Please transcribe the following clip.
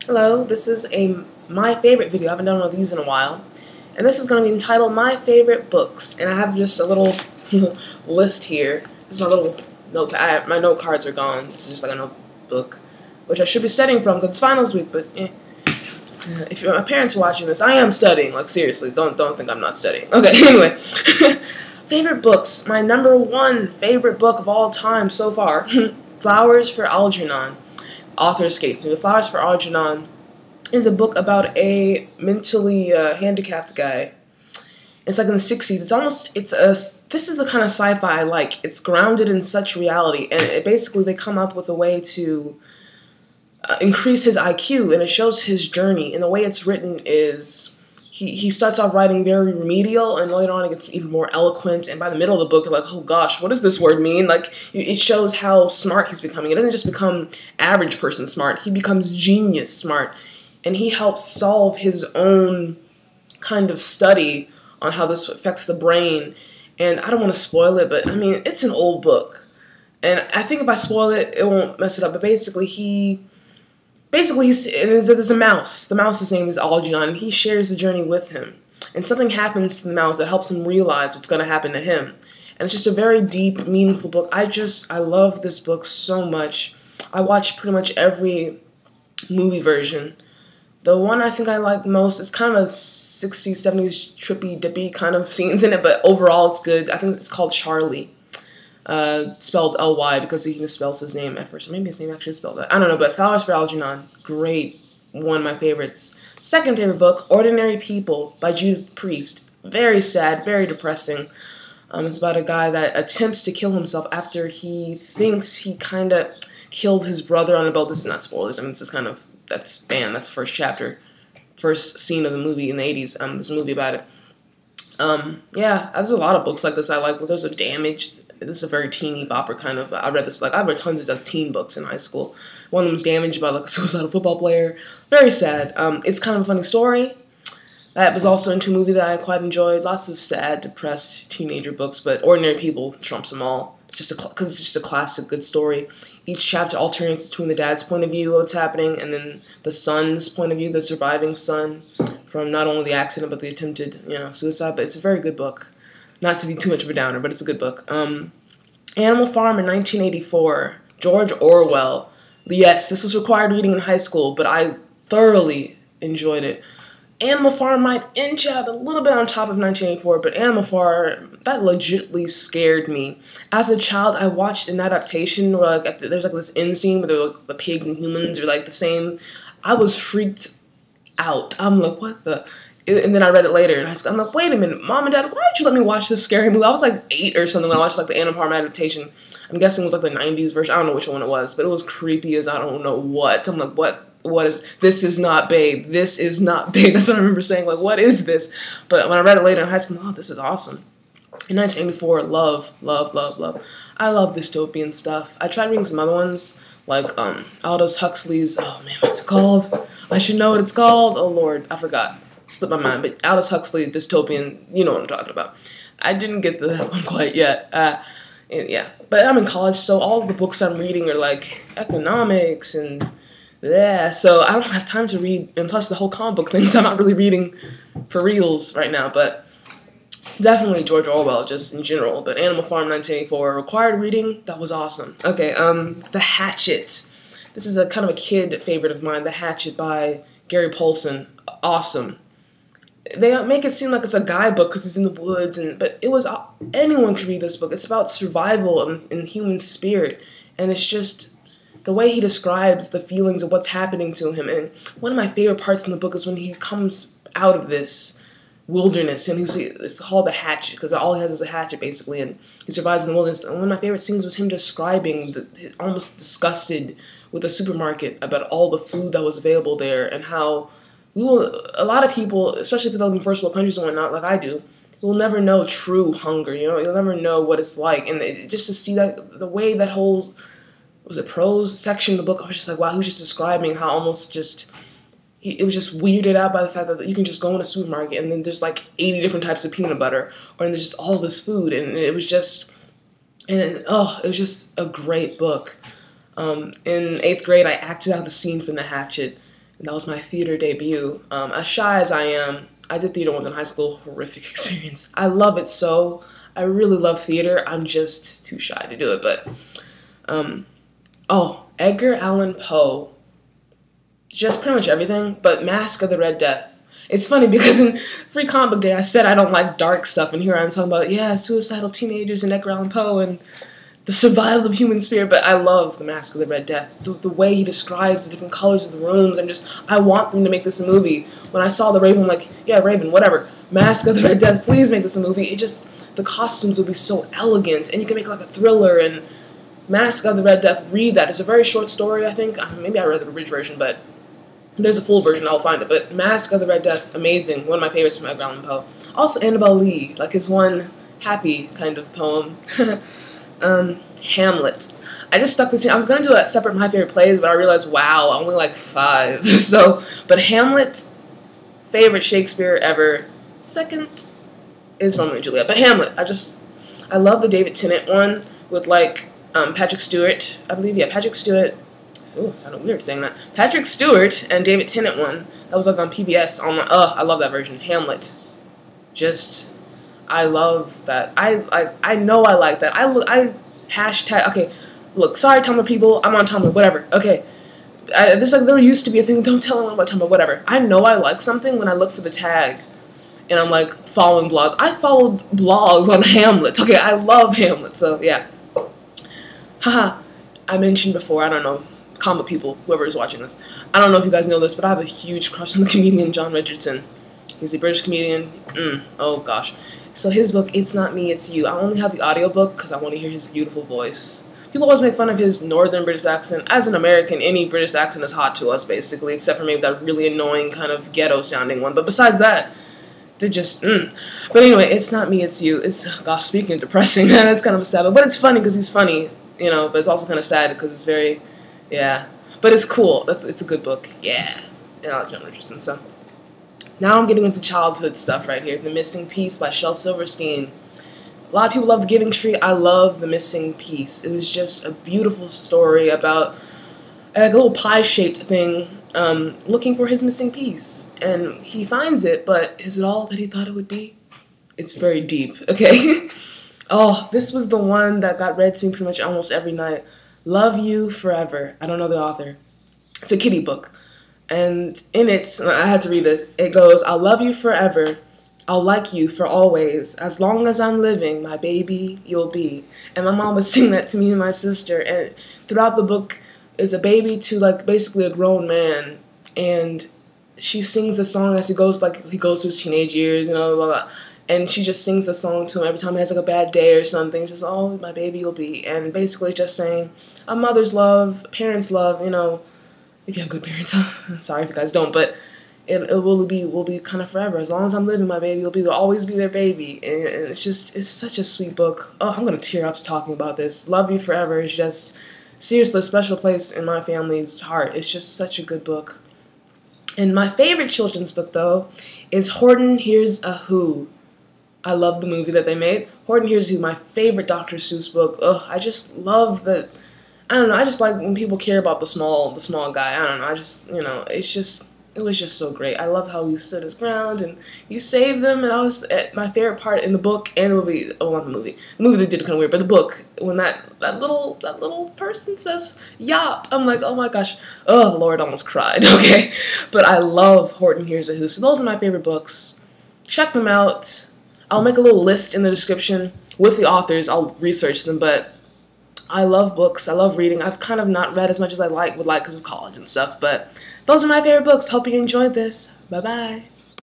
Hello, this is my favorite video. I haven't done one of these in a while. And this is going to be entitled My Favorite Books. And I have just a little list here. This is my little notepad. My note cards are gone. This is just like a notebook, which I should be studying from because it's finals week, but if my parents are watching this, I am studying. Like, seriously, don't think I'm not studying. Okay, anyway. Favorite books. My #1 favorite book of all time so far. Flowers for Algernon. Author escapes me. Flowers for Algernon is a book about a mentally handicapped guy. It's like in the 60s. This is the kind of sci-fi I like. It's grounded in such reality, and basically they come up with a way to increase his IQ, and it shows his journey. And the way it's written is he starts off writing very remedial, and later on it gets even more eloquent, and by the middle of the book you're like, oh gosh, what does this word mean? Like, it shows how smart he's becoming. It doesn't just become average person smart, he becomes genius smart, and he helps solve his own kind of study on how this affects the brain. And I don't want to spoil it, but I mean, it's an old book, and I think if I spoil it, it won't mess it up. But basically there's a mouse. The mouse's name is Algernon, and he shares the journey with him. And something happens to the mouse that helps him realize what's going to happen to him. And it's just a very deep, meaningful book. I love this book so much. I watched pretty much every movie version. The one I think I like most is kind of a 60s, 70s trippy, dippy kind of scenes in it, but overall it's good. I think it's called Charlie. Spelled L-Y because he misspells his name at first. Or maybe his name actually spelled that. I don't know, but Flowers for Algernon, great. One of my favorites. Second favorite book, Ordinary People by Judith Priest. Very sad, very depressing. It's about a guy that attempts to kill himself after he thinks he kind of killed his brother on a boat. This is not spoilers. I mean, this is kind of, that's the first chapter. First scene of the movie in the 80s. This movie about it. Yeah, there's a lot of books like this I like. Well, there's a Damaged. This is a very teeny bopper kind of. I read tons of teen books in high school. One of them was Damaged about like a suicidal football player. Very sad. It's kind of a funny story. That was also into a movie that I quite enjoyed. Lots of sad, depressed teenager books, but Ordinary People trumps them all. It's just a classic, good story. Each chapter alternates between the dad's point of view of what's happening and then the son's point of view, the surviving son, from not only the accident but the attempted, suicide. But it's a very good book. Not to be too much of a downer, but it's a good book. Animal Farm in 1984, George Orwell. Yes, this was required reading in high school, but I thoroughly enjoyed it. Animal Farm might inch out a little bit on top of 1984, but Animal Farm, that legitimately scared me. As a child, I watched an adaptation where there's this end scene where the pigs and humans are the same. I was freaked out. I'm like, what the... And then I read it later, and I'm like, wait a minute, Mom and Dad, why did you let me watch this scary movie? I was like 8 or something when I watched the Animal Farm adaptation. I'm guessing it was the 90s version. I don't know which one it was, but it was creepy as I don't know what. I'm like, what is, this is not Babe. This is not Babe. That's what I remember saying, what is this? But when I read it later in high school, this is awesome. In 1984, love. I love dystopian stuff. I tried reading some other ones, like Aldous Huxley's, oh man, what's it called? I should know what it's called. Oh Lord, I forgot. Slipped my mind, but Aldous Huxley, dystopian, you know what I'm talking about. I didn't get to that one quite yet. Yeah, but I'm in college, so all the books I'm reading are economics and so I don't have time to read, and plus the whole comic book things I'm not really reading for reals right now, but definitely George Orwell just in general. But Animal Farm 1984, required reading, that was awesome. Okay, The Hatchet. This is a kind of a kid favorite of mine, The Hatchet by Gary Paulsen. Awesome. They make it seem like it's a guy book because it's in the woods, but anyone could read this book. It's about survival and human spirit, and it's just the way he describes the feelings of what's happening to him. And one of my favorite parts in the book is when he comes out of this wilderness, and it's called the Hatchet because all he has is a hatchet basically, and he survives in the wilderness. And one of my favorite scenes was him describing almost disgusted with the supermarket about all the food that was available there, and how a lot of people, especially people in first world countries and whatnot, like I do, will never know true hunger. You'll never know what it's like. And just to see that, the way that whole, was it prose section of the book, I was just like, wow, he was just describing how almost just, it was just weirded out by the fact that you can just go in a supermarket and then there's 80 different types of peanut butter, or there's just all this food, and it was just a great book. In 8th grade, I acted out a scene from The Hatchet, And that was my theater debut. As shy as I am, I did theater once in high school. Horrific experience. I love it so. I really love theater. I'm just too shy to do it. But, oh, Edgar Allan Poe. Just pretty much everything. But Masque of the Red Death. It's funny because in Free Comic Book Day, I said I don't like dark stuff. And here I'm talking about, yeah, suicidal teenagers and Edgar Allan Poe and the survival of human spirit. But I love the Masque of the Red Death. The way he describes the different colors of the rooms. I want them to make this a movie. When I saw the Raven, I'm like, yeah, Raven, whatever. Masque of the Red Death, please make this a movie. The costumes will be so elegant. And you can make like a thriller. And Masque of the Red Death, read that. It's a very short story, I think. Maybe I read the abridged version, but there's a full version, I'll find it. But Masque of the Red Death, amazing. One of my favorites from Edgar Allan Poe. Also Annabelle Lee, like his one happy kind of poem. Hamlet. I just stuck this in. I was going to do a separate My Favorite Plays, but I realized, wow, only like 5. But Hamlet, favorite Shakespeare ever. Second is Romeo and Juliet. But Hamlet, I love the David Tennant one with like Patrick Stewart, I believe. Yeah, Patrick Stewart. Oh, it sounded weird saying that. Patrick Stewart and David Tennant one. That was like on PBS. I love that version. Hamlet. I love that. I know I like that. Hashtag, okay, look, sorry Tumblr people, I'm on Tumblr, whatever, okay. There used to be a thing, don't tell anyone about Tumblr, whatever. I know I like something when I look for the tag, and I'm like, following blogs. I followed blogs on Hamlet, okay, I love Hamlet, so yeah. Haha, I mentioned before, I don't know, comic people, whoever is watching this, I don't know if you guys know this, but I have a huge crush on the comedian John Richardson. He's a British comedian. Oh gosh. So his book, It's Not Me, It's You. I only have the audiobook because I want to hear his beautiful voice. People always make fun of his northern British accent. As an American, any British accent is hot to us, basically, except for maybe that really annoying kind of ghetto-sounding one. But besides that, they're just, But anyway, It's Not Me, It's You. It's, gosh, speaking of depressing, that's kind of a sad book. But it's funny because he's funny, you know, but it's also kind of sad because it's very, yeah. But it's cool. It's a good book. Yeah. And I like John Richardson, so. Now I'm getting into childhood stuff right here. The Missing Piece by Shel Silverstein. A lot of people love The Giving Tree. I love The Missing Piece. It was just a beautiful story about like a little pie-shaped thing looking for his missing piece. And he finds it, but is it all that he thought it would be? It's very deep, okay? Oh, this was the one that got read to me pretty much almost every night. Love You Forever. I don't know the author. It's a kiddie book. And in it, I had to read this, it goes, I'll love you forever, I'll like you for always, as long as I'm living, my baby, you'll be. And my mom would sing that to me and my sister, and throughout the book is a baby to like basically a grown man, and she sings the song as he goes through his teenage years, you know, blah, blah. And she just sings the song to him every time he has like a bad day or something. It's just, oh, my baby, you'll be. And basically just saying a mother's love, a parent's love, you know, if you have good parents. Sorry if you guys don't, but it will be kind of forever. As long as I'm living, my baby will always be their baby. And it's such a sweet book. Oh, I'm gonna tear up talking about this. Love You Forever is just seriously a special place in my family's heart. It's just such a good book. And my favorite children's book though is Horton Hears a Who. I love the movie that they made. Horton Hears a Who, my favorite Dr. Seuss book. Ugh, I just love the. I don't know, I just like when people care about the small guy. I don't know, I just, you know, it was just so great. I love how he stood his ground and he saved them, and my favorite part in the book and the movie, oh, not the movie. The movie they did kind of weird, but the book, when that little person says, yop, I'm like, oh my gosh, oh Lord, almost cried, okay? But I love Horton Hears a Who, so those are my favorite books. Check them out. I'll make a little list in the description with the authors. I'll research them, but I love books. I love reading. I've kind of not read as much as I would like because of college and stuff, but those are my favorite books. Hope you enjoyed this. Bye-bye.